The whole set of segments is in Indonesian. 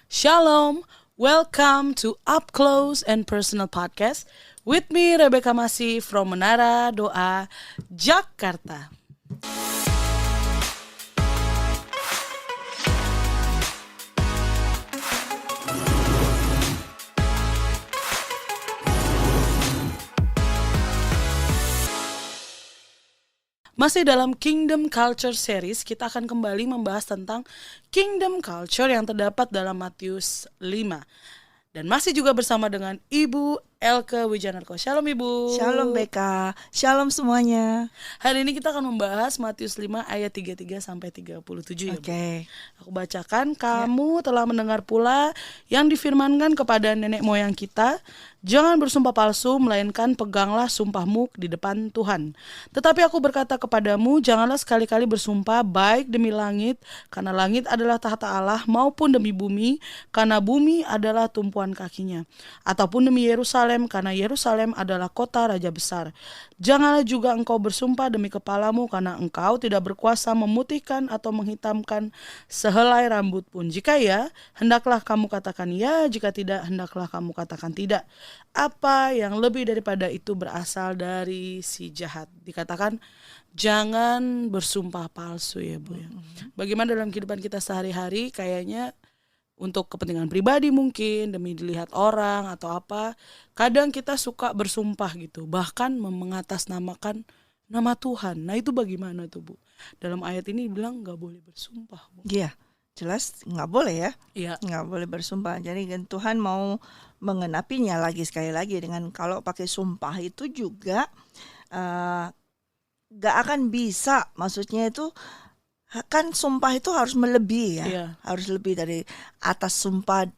Shalom, welcome to Up Close and Personal Podcast with me Rebecca Masih from Menara Doa, Jakarta. Masih dalam Kingdom Culture Series, kita akan kembali membahas tentang Kingdom Culture yang terdapat dalam Matius 5. Dan masih juga bersama dengan Ibu Elke Wijanarko. Shalom Ibu. Shalom Beka, shalom semuanya. Hari ini kita akan membahas Matius 5 ayat 33 sampai 37 ya Bu. Oke. Aku bacakan, kamu telah mendengar pula yang difirmankan kepada nenek moyang kita, jangan bersumpah palsu, melainkan peganglah sumpahmu di depan Tuhan. Tetapi aku berkata kepadamu, janganlah sekali-kali bersumpah baik demi langit, karena langit adalah tahta Allah, maupun demi bumi, karena bumi adalah tumpuan kakinya. Ataupun demi Yerusalem, karena Yerusalem adalah kota raja besar. Janganlah juga engkau bersumpah demi kepalamu, karena engkau tidak berkuasa memutihkan atau menghitamkan sehelai rambut pun. Jika ya, hendaklah kamu katakan ya, jika tidak, hendaklah kamu katakan tidak. Apa yang lebih daripada itu berasal dari si jahat. Dikatakan jangan bersumpah palsu ya Bu ya. Bagaimana dalam kehidupan kita sehari-hari, kayaknya untuk kepentingan pribadi mungkin, demi dilihat orang atau apa, kadang kita suka bersumpah gitu, bahkan mengatasnamakan nama Tuhan. Nah itu bagaimana tuh Bu? Dalam ayat ini bilang gak boleh bersumpah Bu. Iya, jelas nggak boleh ya. Iya. Nggak boleh bersumpah. Jadi kan Tuhan mau mengenapinya sekali lagi dengan kalau pakai sumpah itu juga nggak akan bisa. Maksudnya itu kan sumpah itu harus melebihi ya. Iya. Harus lebih dari atas sumpah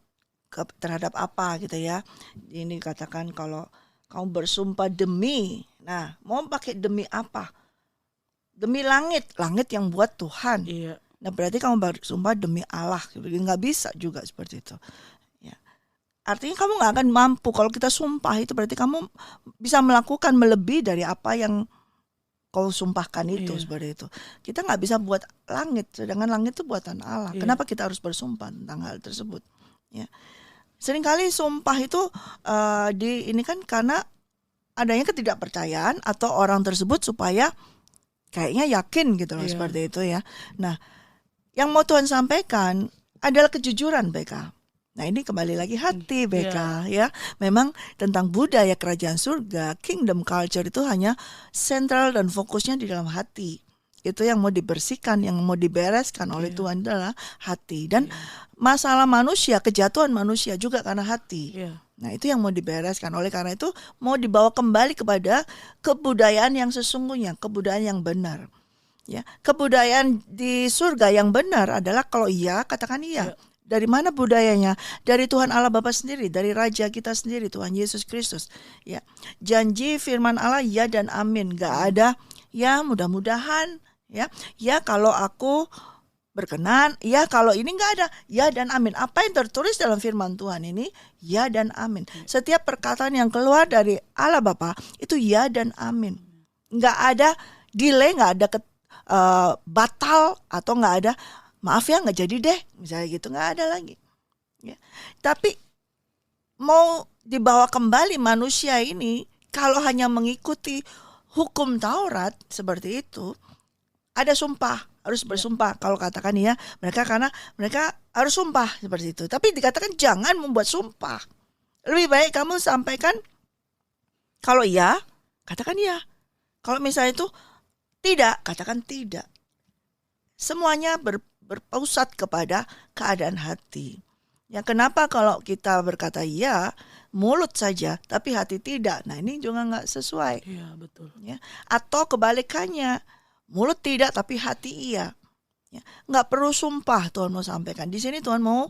terhadap apa gitu ya. Ini katakan kalau kamu bersumpah demi, nah mau pakai demi apa? Demi langit yang buat Tuhan. Iya. Nah berarti kamu bersumpah demi Allah, nggak bisa juga seperti itu. Ya. Artinya kamu nggak akan mampu kalau kita sumpah itu berarti kamu bisa melakukan melebihi dari apa yang kau sumpahkan itu. Iya. Seperti itu. Kita nggak bisa buat langit, sedangkan langit itu buatan Allah. Iya. Kenapa kita harus bersumpah tentang hal tersebut? Ya. Seringkali sumpah itu ini kan karena adanya ketidakpercayaan atau orang tersebut supaya kayaknya yakin gitu loh. Iya. Seperti itu ya. Nah, yang mau Tuhan sampaikan adalah kejujuran BK. Nah ini kembali lagi hati BK ya. Memang tentang budaya kerajaan surga, kingdom culture itu hanya sentral dan fokusnya di dalam hati. Itu yang mau dibersihkan, yang mau dibereskan oleh Tuhan adalah hati. Dan masalah manusia, kejatuhan manusia juga karena hati. Nah itu yang mau dibereskan. Oleh karena itu mau dibawa kembali kepada kebudayaan yang sesungguhnya, kebudayaan yang benar. Ya, kebudayaan di surga yang benar adalah kalau iya katakan iya. Dari mana budayanya? Dari Tuhan Allah Bapa sendiri, dari Raja kita sendiri, Tuhan Yesus Kristus. Ya, janji firman Allah ya dan amin. Gak ada ya mudah-mudahan. Ya kalau aku berkenan. Ya kalau ini gak ada ya dan amin. Apa yang tertulis dalam firman Tuhan ini ya dan amin. Setiap perkataan yang keluar dari Allah Bapa itu ya dan amin. Gak ada delay, gak ada batal atau gak ada maaf ya nggak jadi deh misalnya gitu, nggak ada lagi ya. Tapi mau dibawa kembali manusia ini kalau hanya mengikuti hukum Taurat seperti itu, ada sumpah, harus bersumpah. Kalau katakan ya mereka, karena mereka harus sumpah seperti itu. Tapi dikatakan jangan membuat sumpah, lebih baik kamu sampaikan kalau iya katakan iya, kalau misalnya itu tidak katakan tidak. Semuanya berpusat kepada keadaan hati. Ya kenapa kalau kita berkata ya mulut saja tapi hati tidak? Nah ini juga nggak sesuai. Iya betul. Ya, atau kebalikannya, mulut tidak tapi hati iya. Ya, nggak perlu sumpah Tuhan mau sampaikan. Di sini Tuhan mau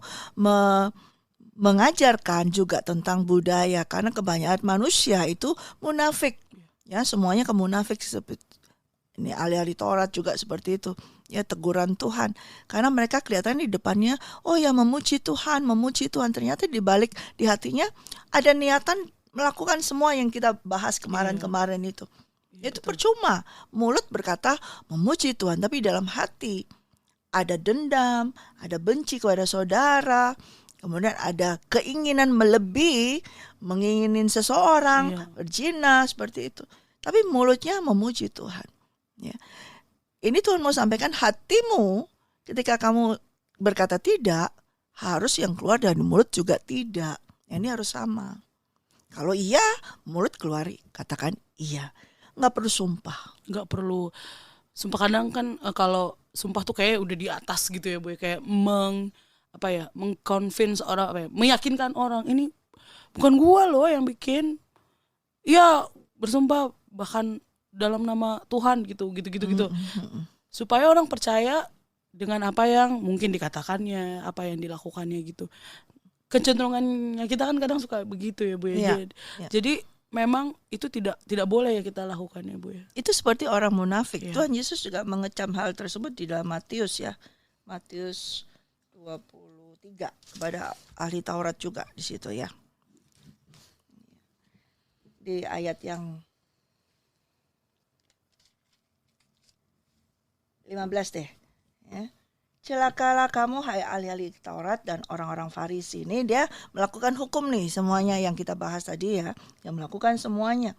mengajarkan juga tentang budaya karena kebanyakan manusia itu munafik. Ya semuanya kemunafik seperti ini, ahli-ahli Taurat juga seperti itu. Ya teguran Tuhan karena mereka kelihatan di depannya oh ya memuji Tuhan, ternyata di balik di hatinya ada niatan melakukan semua yang kita bahas kemarin itu percuma. Mulut berkata memuji Tuhan tapi dalam hati ada dendam, ada benci kepada saudara, kemudian ada keinginan melebihi, menginginin seseorang, Iya. berzina seperti itu. Tapi mulutnya memuji Tuhan. Ya. Ini Tuhan mau sampaikan, hatimu ketika kamu berkata tidak, harus yang keluar dari mulut juga tidak. Ini harus sama. Kalau iya, mulut keluar katakan iya. Nggak perlu sumpah. Nggak perlu sumpah. Kadang kan kalau sumpah tuh kayak udah di atas gitu ya, Boy, kayak mengconvince orang, meyakinkan orang, ini bukan gua loh yang bikin. Ya, bersumpah bahkan dalam nama Tuhan gitu. Supaya orang percaya dengan apa yang mungkin dikatakannya, apa yang dilakukannya gitu. Kecenderungannya kita kan kadang suka begitu ya, Bu ya. Iya, iya. Jadi memang itu tidak boleh ya kita lakukan ya, Bu ya. Itu seperti orang munafik. Iya. Tuhan Yesus juga mengecam hal tersebut di dalam Matius ya. Matius 23 kepada ahli Taurat juga di situ ya. Di ayat yang 15 deh. Ya. Celakalah kamu hai ahli-ahli Taurat dan orang-orang Farisi. Ini dia melakukan hukum nih semuanya yang kita bahas tadi ya. Yang melakukan semuanya.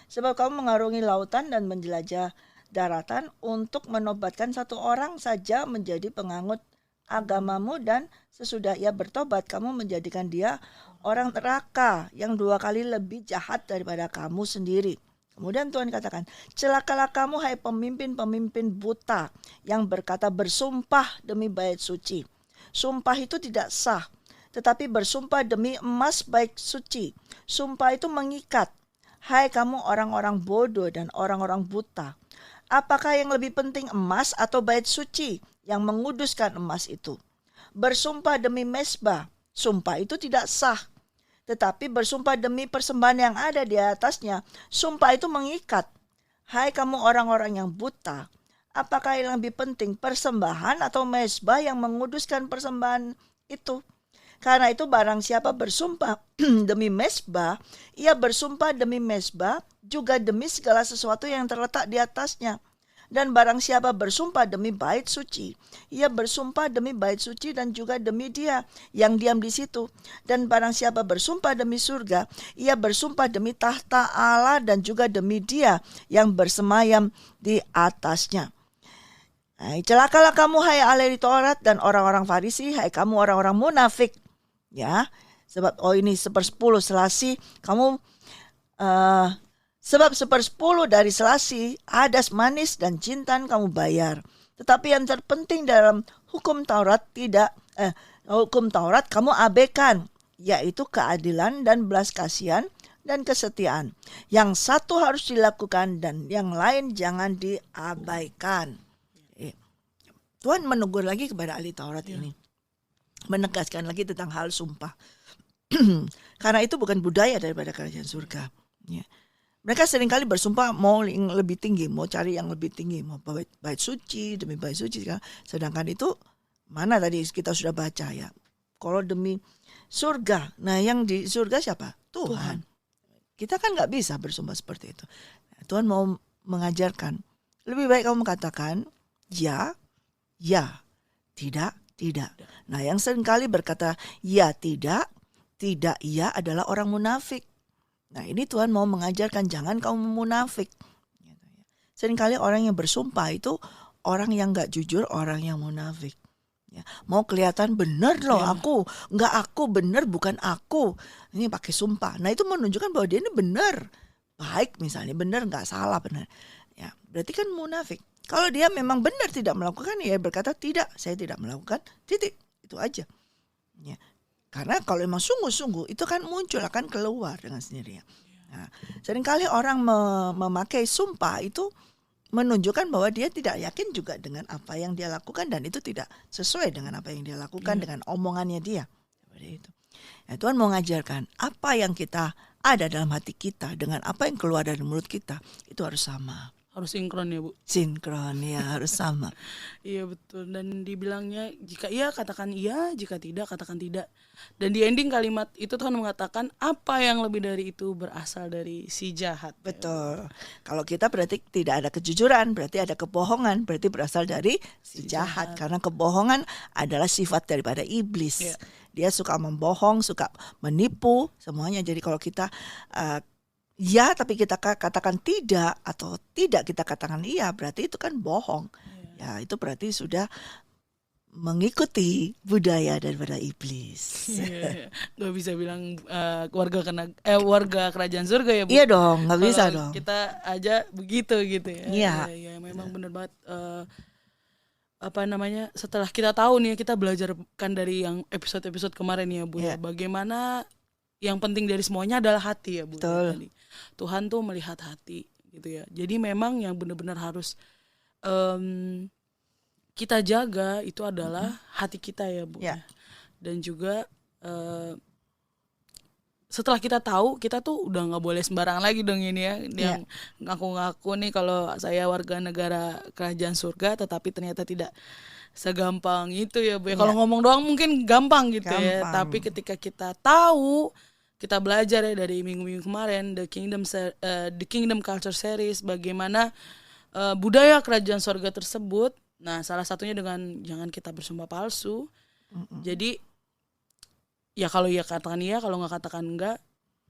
Sebab kamu mengarungi lautan dan menjelajah daratan untuk menobatkan satu orang saja menjadi penganut agamamu, dan sesudah ia bertobat kamu menjadikan dia orang neraka yang 2 kali lebih jahat daripada kamu sendiri. Kemudian Tuhan katakan, celakalah kamu hai pemimpin-pemimpin buta yang berkata bersumpah demi bait suci. Sumpah itu tidak sah, tetapi bersumpah demi emas bait suci. Sumpah itu mengikat. Hai kamu orang-orang bodoh dan orang-orang buta. Apakah yang lebih penting, emas atau bait suci yang menguduskan emas itu? Bersumpah demi mezbah. Sumpah itu tidak sah. Tetapi bersumpah demi persembahan yang ada di atasnya, sumpah itu mengikat. Hai kamu orang-orang yang buta, apakah yang lebih penting, persembahan atau mezbah yang menguduskan persembahan itu? Karena itu barang siapa bersumpah demi mezbah, ia bersumpah demi mezbah juga demi segala sesuatu yang terletak di atasnya. Dan barang siapa bersumpah demi bait suci, ia bersumpah demi bait suci dan juga demi dia yang diam di situ. Dan barang siapa bersumpah demi surga, ia bersumpah demi tahta Allah dan juga demi dia yang bersemayam di atasnya. Celakalah kamu hai ahli Taurat dan orang-orang Farisi, hai kamu orang-orang munafik. Ya, sebab ini 1/10 selasi kamu sebab 1/10 dari selasi hadas manis dan jintan kamu bayar. Tetapi yang terpenting dalam hukum Taurat kamu abaikan, yaitu keadilan dan belas kasihan dan kesetiaan. Yang satu harus dilakukan dan yang lain jangan diabaikan. Tuhan menegur lagi kepada ahli Taurat ini. Menegaskan lagi tentang hal sumpah. Karena itu bukan budaya daripada kerajaan surga. Ya. Mereka seringkali bersumpah mau yang lebih tinggi, mau cari yang lebih tinggi, mau bait suci demi bait suci. Sedangkan itu mana tadi kita sudah baca ya. Kalau demi surga, nah yang di surga siapa? Tuhan. Kita kan nggak bisa bersumpah seperti itu. Tuhan mau mengajarkan. Lebih baik kamu katakan ya, ya, tidak, tidak. Nah yang seringkali berkata ya, tidak, iya adalah orang munafik. Nah ini Tuhan mau mengajarkan jangan kamu munafik. Seringkali orang yang bersumpah itu orang yang gak jujur, orang yang munafik. Ya, mau kelihatan benar loh aku benar bukan aku. Ini pakai sumpah. Nah itu menunjukkan bahwa dia ini benar. Baik misalnya benar gak salah benar. Ya, berarti kan munafik. Kalau dia memang benar tidak melakukan, ya berkata tidak, saya tidak melakukan, titik. Itu aja. Ya. Karena kalau memang sungguh-sungguh itu kan muncul, akan keluar dengan sendirinya. Nah, seringkali orang memakai sumpah itu menunjukkan bahwa dia tidak yakin juga dengan apa yang dia lakukan dan itu tidak sesuai dengan apa yang dia lakukan dengan omongannya dia. Seperti itu. Nah, Tuhan mau mengajarkan apa yang kita ada dalam hati kita dengan apa yang keluar dari mulut kita itu harus sama. Harus sinkron ya Bu. Sinkron ya, harus sama. Iya betul. Dan dibilangnya jika iya katakan iya, jika tidak katakan tidak. Dan di ending kalimat itu Tuhan mengatakan apa yang lebih dari itu berasal dari si jahat. Betul. Kalau kita berarti tidak ada kejujuran, berarti ada kebohongan, berarti berasal dari si jahat. Karena kebohongan adalah sifat daripada iblis. Iya. Dia suka membohong, suka menipu, semuanya. Jadi kalau kita ya tapi kita katakan tidak, atau tidak kita katakan iya, berarti itu kan bohong. Ya itu berarti sudah mengikuti budaya daripada iblis. Iya. Gak bisa bilang warga kerajaan surga ya Bu. Iya dong, nggak bisa Kalau dong. kita aja begitu gitu ya. Iya. Iya, memang benar banget. Apa namanya, setelah kita tahu nih, kita belajar kan dari yang episode-episode kemarin ya Bu ya, Iya. bagaimana yang penting dari semuanya adalah hati ya Bu. Betul. Tadi Tuhan tuh melihat hati gitu ya. Jadi memang yang benar-benar harus kita jaga itu adalah hati kita ya Bu. Ya. Dan juga setelah kita tahu, kita tuh udah nggak boleh sembarangan lagi dong ini ya, yang ngaku-ngaku nih kalau saya warga negara kerajaan surga, tetapi ternyata tidak segampang itu ya Bu. Kalau ngomong doang mungkin gampang gitu ya, Gampang. tapi ketika kita tahu, kita belajar ya dari minggu-minggu kemarin The Kingdom Culture Series, bagaimana budaya kerajaan surga tersebut. Nah, salah satunya dengan jangan kita bersumpah palsu. Jadi ya kalau iya katakan iya, kalau nggak katakan enggak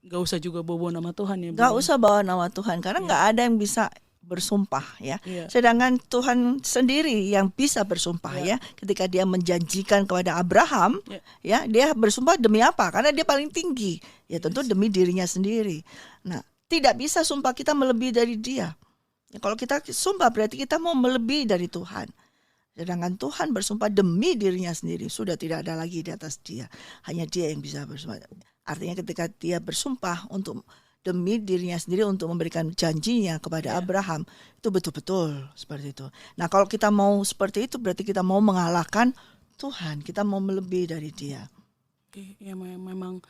usah juga bawa nama Tuhan ya Bu. Nggak usah bawa nama Tuhan, karena nggak ada yang bisa bersumpah ya. Iya. Sedangkan Tuhan sendiri yang bisa bersumpah ya. Ketika dia menjanjikan kepada Abraham, ya dia bersumpah demi apa? Karena dia paling tinggi. Ya tentu demi dirinya sendiri. Nah, tidak bisa sumpah kita melebihi dari dia. Ya, kalau kita sumpah berarti kita mau melebihi dari Tuhan. Sedangkan Tuhan bersumpah demi dirinya sendiri, sudah tidak ada lagi di atas dia. Hanya dia yang bisa bersumpah. Artinya ketika dia bersumpah untuk demi dirinya sendiri untuk memberikan janjinya kepada Abraham, itu betul-betul seperti itu. Nah, kalau kita mau seperti itu berarti kita mau mengalahkan Tuhan, kita mau melebihi dari dia. Ya memang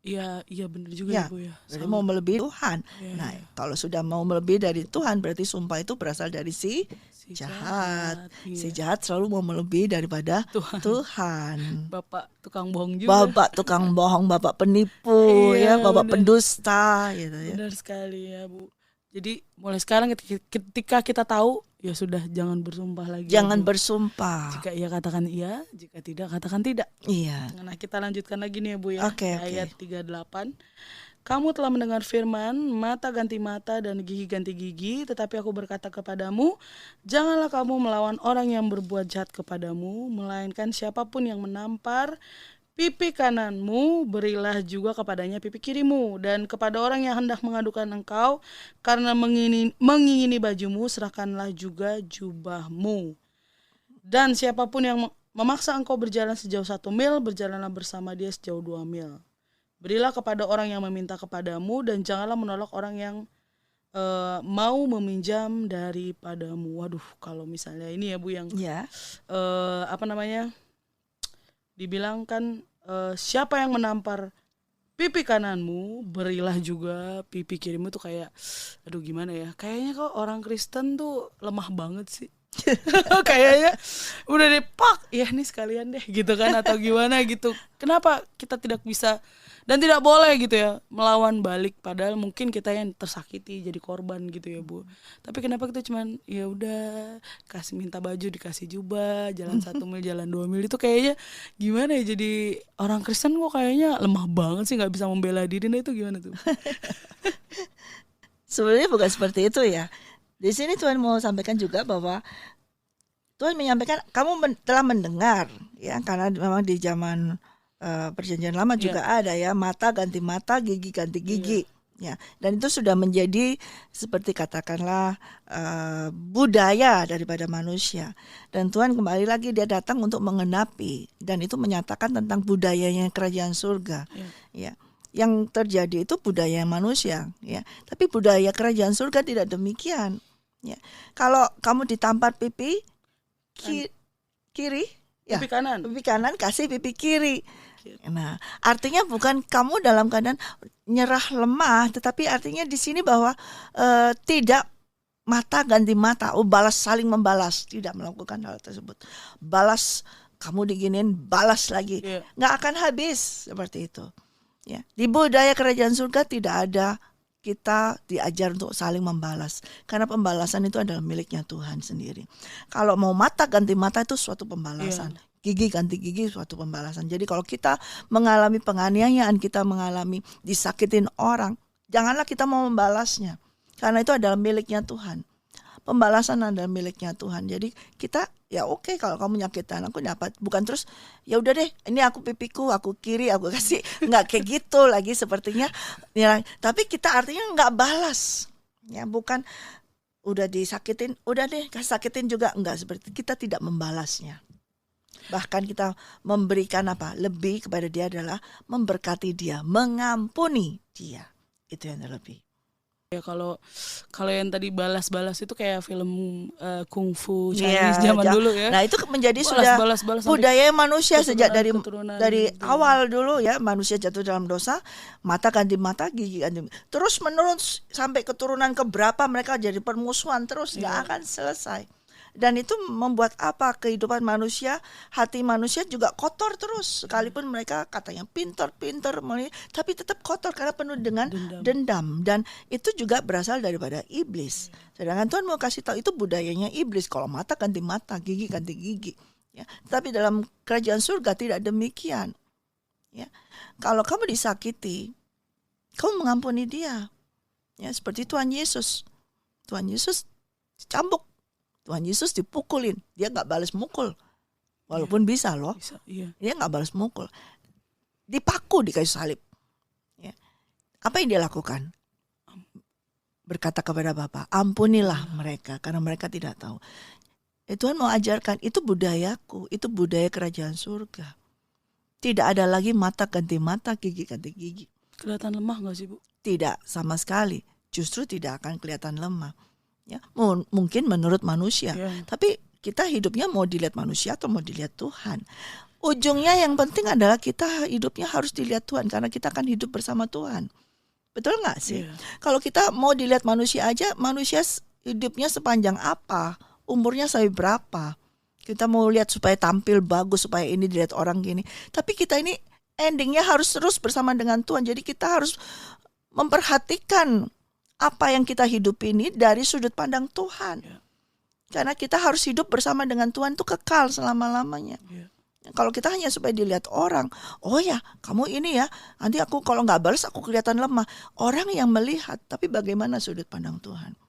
iya benar juga Ya, ya Bu ya. berarti mau melebihi Tuhan. Iya, Nah, kalau sudah mau melebihi dari Tuhan berarti sumpah itu berasal dari si jahat. Iya. Si jahat selalu mau melebihi daripada Tuhan. Bapak tukang bohong juga. Bapak tukang bohong, bapak penipu, Iya, ya, bapak benar. pendusta, gitu ya. Benar sekali ya Bu. Jadi mulai sekarang ketika kita tahu, ya sudah jangan bersumpah lagi. Jangan Bu. bersumpah. Jika iya katakan iya, jika tidak katakan tidak. Iya. Nah, kita lanjutkan lagi nih ya Bu ya. Oke. Ayat 38. Kamu telah mendengar firman, mata ganti mata dan gigi ganti gigi, tetapi aku berkata kepadamu, janganlah kamu melawan orang yang berbuat jahat kepadamu, melainkan siapapun yang menampar pipi kananmu, berilah juga kepadanya pipi kirimu. Dan kepada orang yang hendak mengadukan engkau karena mengingini bajumu, serahkanlah juga jubahmu. Dan siapapun yang memaksa engkau berjalan sejauh 1 mil, berjalanlah bersama dia sejauh 2 mil. Berilah kepada orang yang meminta kepadamu, dan janganlah menolak orang yang mau meminjam daripadamu. Waduh, kalau misalnya ini ya Bu yang Ya. dibilang kan siapa yang menampar pipi kananmu, berilah juga pipi kirimu, tuh kayak aduh gimana ya, kayaknya kok orang Kristen tuh lemah banget sih. Kayaknya udah deh pak ya nih sekalian deh gitu kan, atau gimana gitu. Kenapa kita tidak bisa dan tidak boleh gitu ya melawan balik, padahal mungkin kita yang tersakiti jadi korban gitu ya Bu. Tapi kenapa kita cuman ya udah kasih minta baju dikasih jubah, jalan 1 mil jalan 2 mil, itu kayaknya gimana ya, jadi orang Kristen kok kayaknya lemah banget sih, nggak bisa membela diri. Nah itu gimana tuh? Sebenarnya bukan seperti itu ya. Di sini Tuhan mau sampaikan juga bahwa Tuhan menyampaikan kamu telah mendengar ya, karena memang di zaman Perjanjian Lama juga ada ya, mata ganti mata, gigi ganti gigi. Ya, dan itu sudah menjadi seperti katakanlah budaya daripada manusia. Dan Tuhan kembali lagi dia datang untuk mengenapi, dan itu menyatakan tentang budayanya kerajaan surga. Ya. Yang terjadi itu budaya manusia, ya. Tapi budaya kerajaan surga tidak demikian. Ya. Kalau kamu ditampar pipi kiri, ya, Pipi kanan. pipi kanan kasih pipi kiri. Nah, artinya bukan kamu dalam keadaan nyerah lemah, tetapi artinya di sini bahwa tidak mata ganti mata, balas, saling membalas, tidak melakukan hal tersebut. Balas, kamu diginiin, balas lagi, Iya. nggak akan habis seperti itu. Ya, di budaya kerajaan surga tidak ada kita diajar untuk saling membalas, karena pembalasan itu adalah miliknya Tuhan sendiri. Kalau mau mata ganti mata itu suatu pembalasan. Iya. Gigi ganti gigi suatu pembalasan. Jadi kalau kita mengalami penganiayaan, kita mengalami disakitin orang, janganlah kita mau membalasnya. Karena itu adalah miliknya Tuhan. Pembalasan adalah miliknya Tuhan. Jadi kita ya oke, kalau kamu nyakitin aku dapat. Bukan terus ya udah deh, ini aku pipiku, aku kiri, aku kasih. Nggak kayak gitu lagi sepertinya. Ya, tapi kita artinya nggak balas. Ya, bukan udah disakitin, udah deh kasih sakitin juga. Enggak, seperti kita tidak membalasnya. Bahkan kita memberikan apa? Lebih kepada dia adalah memberkati dia, mengampuni dia. Itu yang lebih. Ya, kalau yang tadi balas-balas itu kayak film kungfu Chinese zaman dulu ya. Nah, itu menjadi sudah budaya manusia sejak dari awal dulu ya. Manusia jatuh dalam dosa, mata ganti mata, gigi ganti. Terus menurun sampai keturunan keberapa mereka jadi permusuhan terus, nggak akan selesai. Dan itu membuat apa? Kehidupan manusia, hati manusia juga kotor terus. Sekalipun mereka katanya pintar, tapi tetap kotor karena penuh dengan dendam. Dan itu juga berasal daripada iblis. Sedangkan Tuhan mau kasih tahu itu budayanya iblis. Kalau mata ganti mata, gigi ganti gigi. Ya. Tapi dalam kerajaan surga tidak demikian. Ya. Kalau kamu disakiti, kamu mengampuni dia. Ya, seperti Tuhan Yesus. Tuhan Yesus dicambuk. Tuhan Yesus dipukulin, dia nggak balas mukul, walaupun bisa loh, dia nggak balas mukul, dipaku di kayu salib. Ya. Apa yang dia lakukan? Berkata kepada Bapa, ampunilah mereka karena mereka tidak tahu. Tuhan mau ajarkan, itu budayaku, itu budaya kerajaan surga. Tidak ada lagi mata ganti mata, gigi ganti gigi. Kelihatan lemah nggak sih, Bu? Tidak, sama sekali. Justru tidak akan kelihatan lemah. Ya, mungkin menurut manusia, tapi kita hidupnya mau dilihat manusia atau mau dilihat Tuhan. Ujungnya yang penting adalah kita hidupnya harus dilihat Tuhan, karena kita akan hidup bersama Tuhan. Betul nggak sih? Kalau kita mau dilihat manusia aja, manusia hidupnya sepanjang apa, umurnya sampai berapa? Kita mau lihat supaya tampil bagus, supaya ini dilihat orang gini. Tapi kita ini endingnya harus terus bersama dengan Tuhan. Jadi kita harus memperhatikan apa yang kita hidup ini dari sudut pandang Tuhan. Karena kita harus hidup bersama dengan Tuhan itu kekal selama-lamanya. Kalau kita hanya supaya dilihat orang, oh ya kamu ini ya, nanti aku kalau nggak balas aku kelihatan lemah. Orang yang melihat, tapi bagaimana sudut pandang Tuhan.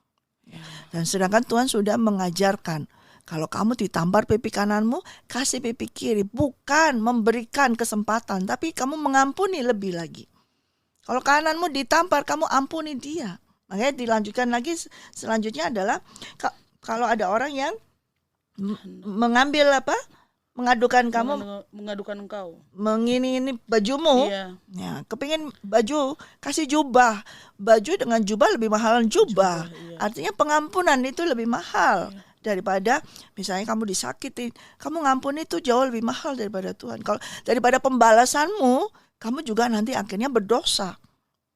Dan sedangkan Tuhan sudah mengajarkan, kalau kamu ditampar pipi kananmu, kasih pipi kiri. Bukan memberikan kesempatan, tapi kamu mengampuni lebih lagi. Kalau kananmu ditampar, kamu ampuni dia. Makanya dilanjutkan lagi, selanjutnya adalah kalau ada orang yang mengambil apa, mengadukan kamu, mengadukan engkau, ini bajumu, ya, kepingin baju, kasih jubah, baju dengan jubah lebih mahal jubah. Artinya pengampunan itu lebih mahal daripada misalnya kamu disakitin, kamu ngampuni itu jauh lebih mahal daripada Tuhan. Kalau daripada pembalasanmu, kamu juga nanti akhirnya berdosa.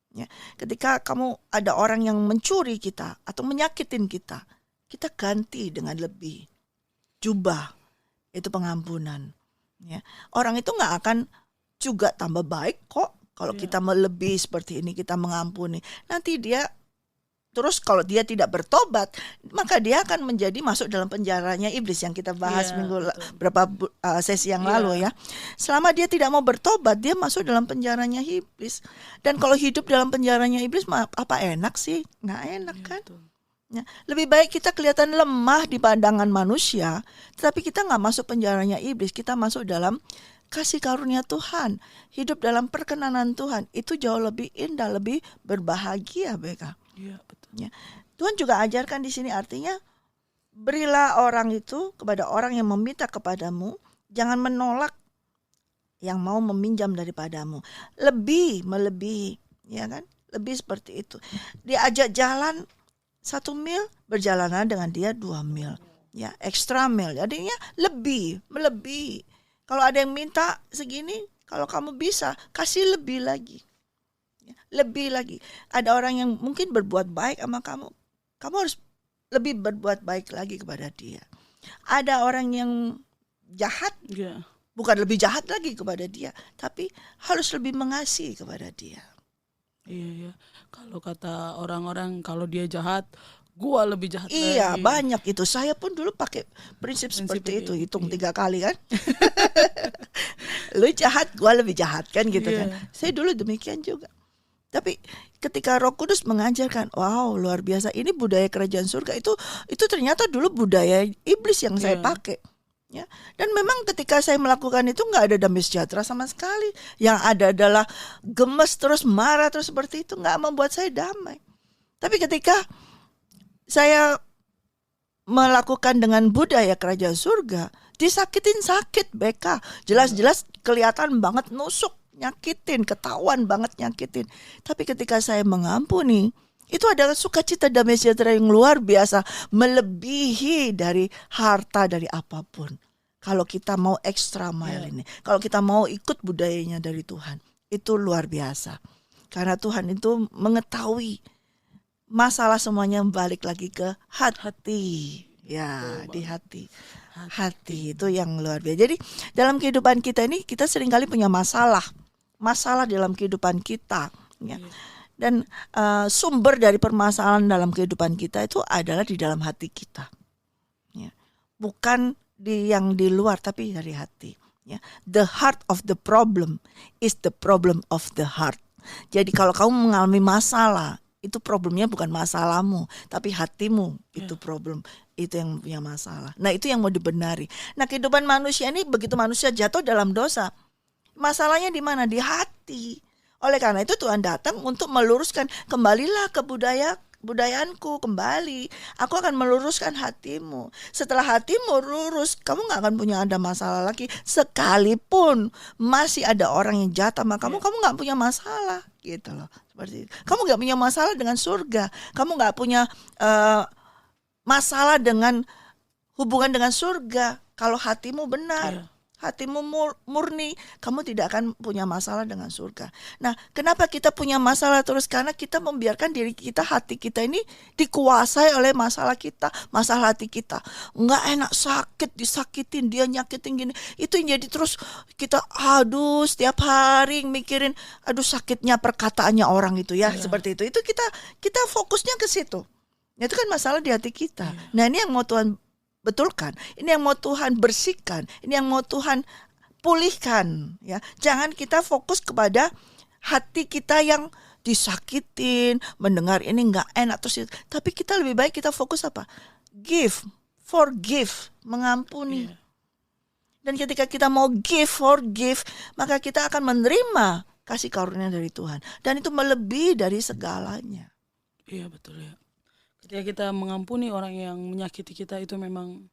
Ya, ketika kamu ada orang yang mencuri kita atau menyakitin kita ganti dengan lebih jubah, itu pengampunan. Ya, orang itu nggak akan juga tambah baik kok kalau kita melebihi seperti ini, kita mengampuni. Nanti dia terus kalau dia tidak bertobat, maka dia akan menjadi masuk dalam penjaranya iblis yang kita bahas beberapa sesi yang lalu ya. Selama dia tidak mau bertobat, dia masuk dalam penjaranya iblis. Dan kalau hidup dalam penjaranya iblis, apa enak sih? Nggak enak kan? Ya, lebih baik kita kelihatan lemah di pandangan manusia, tetapi kita nggak masuk penjaranya iblis, kita masuk dalam kasih karunia Tuhan, hidup dalam perkenanan Tuhan. Itu jauh lebih indah, lebih berbahagia, BK. Iya, betul. Ya. Tuhan juga ajarkan di sini, artinya berilah orang itu kepada orang yang meminta kepadamu, jangan menolak yang mau meminjam daripadamu. Melebihi, ya kan? Lebih seperti itu. Diajak jalan 1 mil, berjalanan dengan dia 2 mil, ya, extra mil. Jadinya melebihi. Kalau ada yang minta segini, kalau kamu bisa kasih lebih lagi. lebih lagi. Ada orang yang mungkin berbuat baik sama kamu, kamu harus lebih berbuat baik lagi kepada dia. Ada orang yang jahat, Iya. bukan lebih jahat lagi kepada dia, tapi harus lebih mengasihi kepada dia. Iya, iya. Kalau kata orang-orang kalau dia jahat, gua lebih jahat Iya, lagi. banyak itu. Saya pun dulu pakai prinsip seperti itu, hitung 3 kali kan. Lu jahat, gua lebih jahat kan gitu kan. Iya. Saya dulu demikian juga. Tapi ketika Roh Kudus mengajarkan, wow luar biasa, ini budaya kerajaan surga, itu ternyata dulu budaya iblis yang saya Iya. pakai. Ya, dan memang ketika saya melakukan itu nggak ada damai sejahtera sama sekali. Yang ada adalah gemes terus, marah terus, seperti itu nggak membuat saya damai. Tapi ketika saya melakukan dengan budaya kerajaan surga, disakitin sakit, BK. Jelas-jelas kelihatan banget nusuk, nyakitin, ketahuan banget nyakitin. Tapi ketika saya mengampuni, itu adalah sukacita damai sejahtera yang luar biasa, melebihi dari harta, dari apapun. Kalau kita mau extra mile ini, kalau kita mau ikut budayanya dari Tuhan, itu luar biasa. Karena Tuhan itu mengetahui masalah semuanya balik lagi ke hati. Ya, di hati. Hati itu yang luar biasa. Jadi dalam kehidupan kita ini, kita seringkali punya masalah dalam kehidupan kita. Ya. Dan sumber dari permasalahan dalam kehidupan kita itu adalah di dalam hati kita, ya. Bukan yang di luar, tapi dari hati, ya. The heart of the problem is the problem of the heart. Jadi kalau kamu mengalami masalah, itu problemnya bukan masalahmu, tapi hatimu itu problem, itu yang punya masalah. Nah itu yang mau dibenari. Nah kehidupan manusia ini, begitu manusia jatuh dalam dosa, masalahnya di mana? Di hati. Oleh karena itu Tuhan datang untuk meluruskan, kembalilah ke budayaanku kembali. Aku akan meluruskan hatimu. Setelah hatimu lurus, kamu gak akan punya ada masalah lagi. Sekalipun masih ada orang yang jahat sama kamu, kamu gak punya masalah gitu loh. Seperti itu. Kamu gak punya masalah dengan surga. Kamu gak punya masalah dengan hubungan dengan surga. Kalau hatimu benar, hatimu murni, kamu tidak akan punya masalah dengan surga. Nah, kenapa kita punya masalah terus? Karena kita membiarkan diri kita, hati kita ini dikuasai oleh masalah kita, masalah hati kita. Nggak enak, sakit, disakitin, dia nyakitin gini. Itu yang jadi terus kita, aduh, setiap hari mikirin, aduh sakitnya perkataannya orang itu ya, seperti itu. Itu kita fokusnya ke situ. Itu kan masalah di hati kita. Nah, ini yang mau Tuhan betulkan, ini yang mau Tuhan bersihkan, ini yang mau Tuhan pulihkan, ya. Jangan kita fokus kepada hati kita yang disakitin, mendengar ini nggak enak terus, tapi kita lebih baik kita fokus apa? Forgive, mengampuni. Dan ketika kita mau forgive, maka kita akan menerima kasih karunia dari Tuhan, dan itu melebihi dari segalanya. Iya betul ya. Ketika kita mengampuni orang yang menyakiti kita, itu memang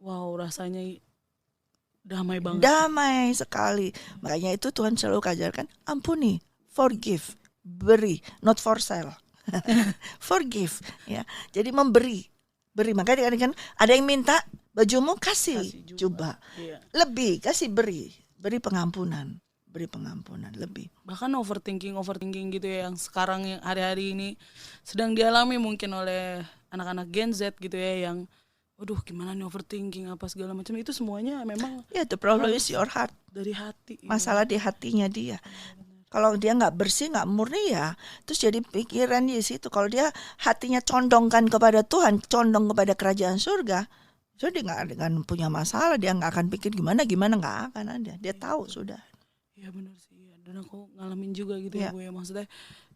wow, rasanya damai banget. Damai sekali. Makanya itu Tuhan selalu ajarkan, ampuni, forgive, beri, not for sale. Forgive, ya. Jadi memberi, beri. Makanya kan ada yang minta bajumu, kasih jubah. Iya. Lebih kasih, beri pengampunan. Beri pengampunan lebih. Bahkan overthinking gitu ya, yang sekarang yang hari-hari ini sedang dialami mungkin oleh anak-anak Gen Z gitu ya, yang waduh gimana nih overthinking apa segala macam, itu semuanya memang the problem is your heart. Dari hati. Masalah di hatinya dia. Kalau dia nggak bersih, nggak murni, ya terus jadi pikiran di situ. Kalau dia hatinya condongkan kepada Tuhan, condong kepada kerajaan surga, jadi nggak akan punya masalah. Dia nggak akan pikir gimana nggak akan ada. Dia tahu sudah. Iya benar sih, dan aku ngalamin juga gitu ya Bu ya, maksudnya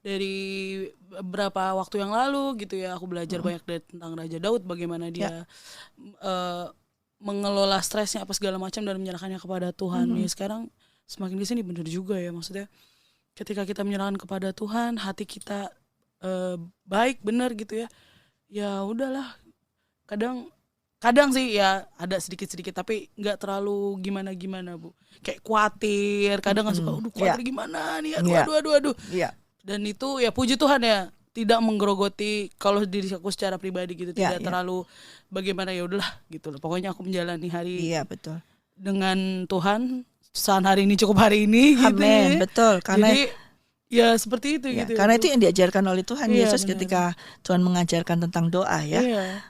dari beberapa waktu yang lalu gitu ya, aku belajar banyak tentang Raja Daud, bagaimana dia mengelola stresnya apa segala macam dan menyerahkannya kepada Tuhan. Ya sekarang semakin di sini benar juga ya, maksudnya ketika kita menyerahkan kepada Tuhan, hati kita baik benar gitu ya, ya udahlah. Kadang sih ya ada sedikit-sedikit, tapi nggak terlalu gimana Bu. Kayak khawatir, kadang nggak suka, aduh khawatir gimana nih, aduh. Dan itu ya puji Tuhan ya, tidak menggerogoti kalau diri aku secara pribadi gitu, tidak terlalu bagaimana, ya udahlah gitu loh. Pokoknya aku menjalani hari betul. dengan Tuhan, saat hari ini cukup hari ini gitu. Amin, betul. Karena jadi Ya seperti itu Ya, gitu. karena itu yang diajarkan oleh Tuhan Iya, Yesus benar. ketika Tuhan mengajarkan tentang doa ya. Iya.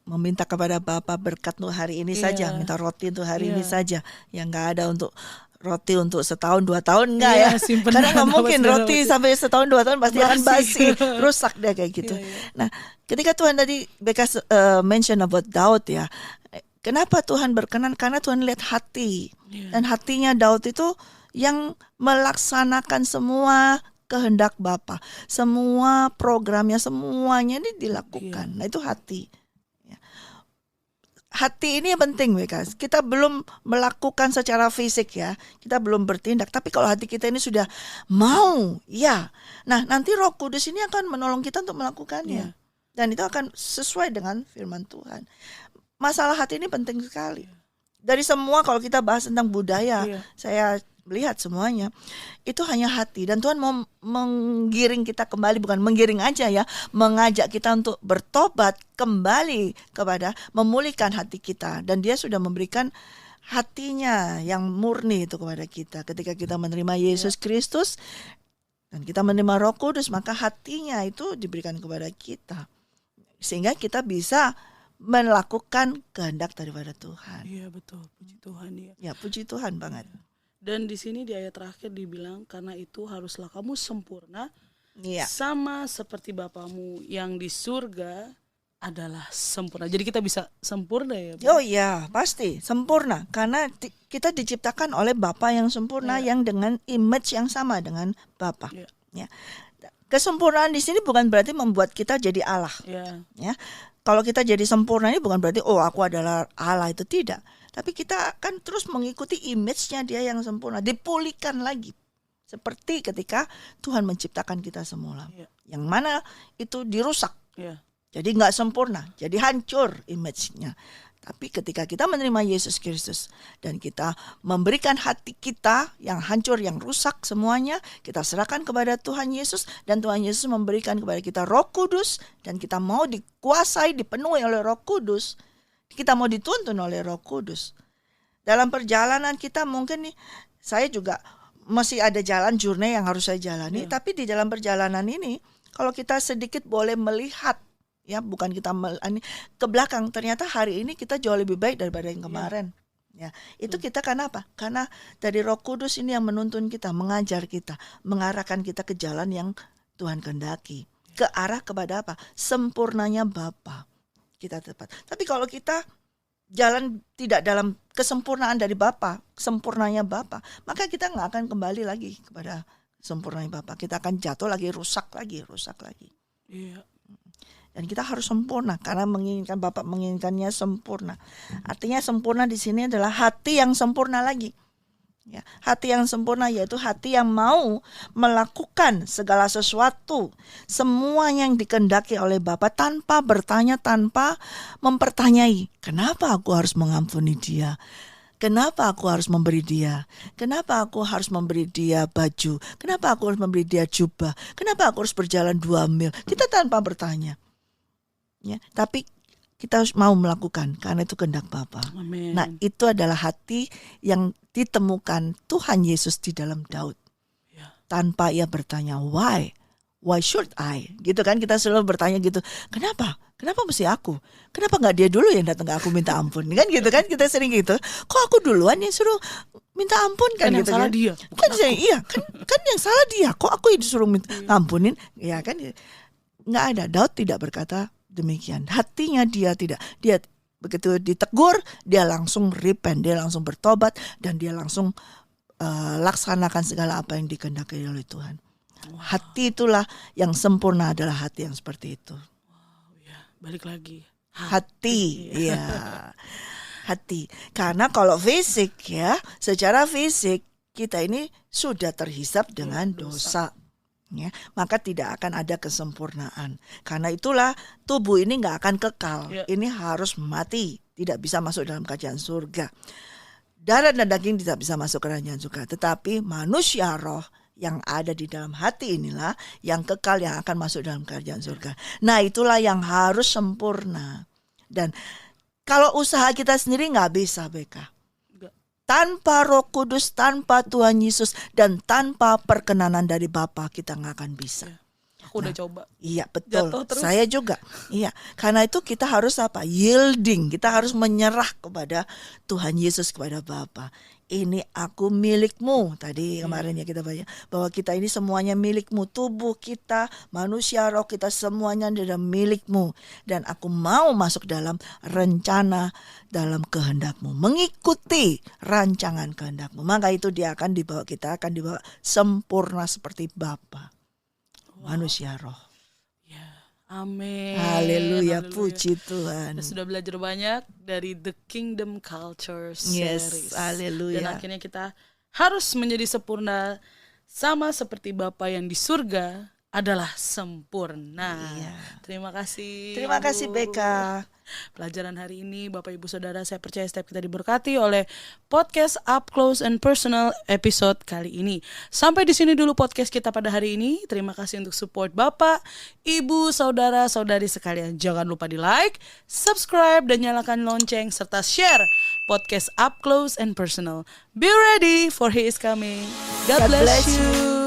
Meminta kepada Bapa berkat untuk hari ini saja, Iya. minta roti untuk hari ini Iya. saja, yang nggak ada untuk roti untuk setahun 2 tahun enggak Iya, ya, simpenan karena nggak apa mungkin segala roti macam. sampai setahun 2 tahun pasti akan basi, rusak deh kayak gitu. Iya, iya. Nah, ketika Tuhan tadi bekas mention about Daud ya, kenapa Tuhan berkenan? Karena Tuhan lihat hati, Iya. dan hatinya Daud itu yang melaksanakan semua kehendak Bapa, semua programnya, semuanya ini dilakukan. Nah itu hati. Ya. Hati ini yang penting, Bekas. Kita belum melakukan secara fisik ya, kita belum bertindak. Tapi kalau hati kita ini sudah mau, ya, nah nanti Roh Kudus ini akan menolong kita untuk melakukannya, dan itu akan sesuai dengan firman Tuhan. Masalah hati ini penting sekali. Dari semua kalau kita bahas tentang budaya, saya melihat semuanya itu hanya hati, dan Tuhan mau menggiring kita kembali, bukan menggiring aja ya, mengajak kita untuk bertobat kembali kepada memulihkan hati kita, dan Dia sudah memberikan hatinya yang murni itu kepada kita ketika kita menerima Yesus Kristus dan kita menerima Roh Kudus, maka hatinya itu diberikan kepada kita sehingga kita bisa melakukan kehendak daripada Tuhan. Iya betul, puji Tuhan ya. Ya, puji Tuhan banget. Dan di sini di ayat terakhir dibilang, karena itu haruslah kamu sempurna, Iya. sama seperti Bapamu yang di surga adalah sempurna. Jadi kita bisa sempurna ya. Oh iya, pasti sempurna karena kita diciptakan oleh Bapa yang sempurna, yang dengan image yang sama dengan Bapa. Ya. Kesempurnaan di sini bukan berarti membuat kita jadi Allah. Ya. Kalau kita jadi sempurna ini bukan berarti aku adalah Allah, itu tidak. Tapi kita akan terus mengikuti image-nya Dia yang sempurna, dipulihkan lagi. Seperti ketika Tuhan menciptakan kita semula. Yang mana itu dirusak. Jadi nggak sempurna, jadi hancur image-nya. Tapi ketika kita menerima Yesus Kristus dan kita memberikan hati kita yang hancur, yang rusak semuanya, kita serahkan kepada Tuhan Yesus, dan Tuhan Yesus memberikan kepada kita Roh Kudus, dan kita mau dikuasai, dipenuhi oleh Roh Kudus, kita mau dituntun oleh Roh Kudus. Dalam perjalanan kita mungkin nih, saya juga masih ada jalan journey yang harus saya jalani, tapi di dalam perjalanan ini kalau kita sedikit boleh melihat, ya bukan kita ke belakang, ternyata hari ini kita jauh lebih baik daripada yang kemarin. Ya, itu kita karena apa? Karena dari Roh Kudus ini yang menuntun kita, mengajar kita, mengarahkan kita ke jalan yang Tuhan kehendaki, ke arah kepada apa? Sempurnanya Bapa. Kita tepat. Tapi kalau kita jalan tidak dalam kesempurnaan dari Bapa, sempurnanya Bapa, maka kita nggak akan kembali lagi kepada sempurnanya Bapa. Kita akan jatuh lagi, rusak lagi. Iya. Dan kita harus sempurna karena menginginkan Bapa menginginkannya sempurna. Artinya sempurna di sini adalah hati yang sempurna lagi. Ya, hati yang sempurna yaitu hati yang mau melakukan segala sesuatu, semua yang dikehendaki oleh Bapa tanpa bertanya, tanpa mempertanyai, kenapa aku harus mengampuni dia? Kenapa aku harus memberi dia? Kenapa aku harus memberi dia baju? Kenapa aku harus memberi dia jubah? Kenapa aku harus berjalan 2 mil? Kita tanpa bertanya. Ya, tapi kita harus mau melakukan karena itu kehendak Bapa. Amen. Nah, itu adalah hati yang ditemukan Tuhan Yesus di dalam Daud. Tanpa ia bertanya, why should I? Gitu kan, kita selalu bertanya gitu. Kenapa mesti aku? Kenapa nggak dia dulu yang datang ke aku minta ampun? Kan gitu kan, kita sering gitu. Kok aku duluan yang suruh minta ampun kan yang gitu salah kan? dia. Kan yang salah dia. Kok aku yang disuruh minta ngampunin? Ya kan, nggak ada. Daud tidak berkata demikian. Hatinya dia tidak. Dia begitu ditegur, dia langsung repent, dia langsung bertobat, dan dia langsung laksanakan segala apa yang dikehendaki oleh Tuhan. Hati itulah yang sempurna, adalah hati yang seperti itu. Balik lagi. Hati, ya. Hati. Karena kalau fisik ya, secara fisik kita ini sudah terhisap dengan dosa. Ya, maka tidak akan ada kesempurnaan. Karena itulah tubuh ini nggak akan kekal. Ini harus mati, tidak bisa masuk dalam kerajaan surga. Darah dan daging tidak bisa masuk ke kerajaan surga. Tetapi manusia roh yang ada di dalam hati inilah yang kekal, yang akan masuk dalam kerajaan surga. Nah, itulah yang harus sempurna. Dan kalau usaha kita sendiri nggak bisa, Beka. Tanpa Roh Kudus, tanpa Tuhan Yesus, dan tanpa perkenanan dari Bapa, kita nggak akan bisa. Aku udah coba. Iya betul, Jatuh terus. saya juga. Iya, karena itu kita harus apa? Yielding, kita harus menyerah kepada Tuhan Yesus, kepada Bapa. Ini aku milikmu. Tadi kemarin ya kita banyak bahwa kita ini semuanya milikmu. Tubuh kita, manusia, roh kita, semuanya adalah milikmu. Dan aku mau masuk dalam rencana, dalam kehendakmu, mengikuti rancangan kehendakmu. Maka itu kita akan dibawa sempurna seperti Bapa. Manusia roh. Amin. Haleluya, puji Tuhan. Kita sudah belajar banyak dari The Kingdom Culture Series. Yes, haleluya. Dan akhirnya kita harus menjadi sempurna sama seperti Bapa yang di surga adalah sempurna. Iya. Terima kasih. Terima kasih Ibu. Beka. Pelajaran hari ini Bapak Ibu Saudara, saya percaya setiap kita diberkati oleh podcast Up Close and Personal episode kali ini. Sampai di sini dulu podcast kita pada hari ini. Terima kasih untuk support Bapak, Ibu, Saudara, Saudari sekalian. Jangan lupa di like, subscribe, dan nyalakan lonceng serta share podcast Up Close and Personal. Be ready for He is coming. God bless you.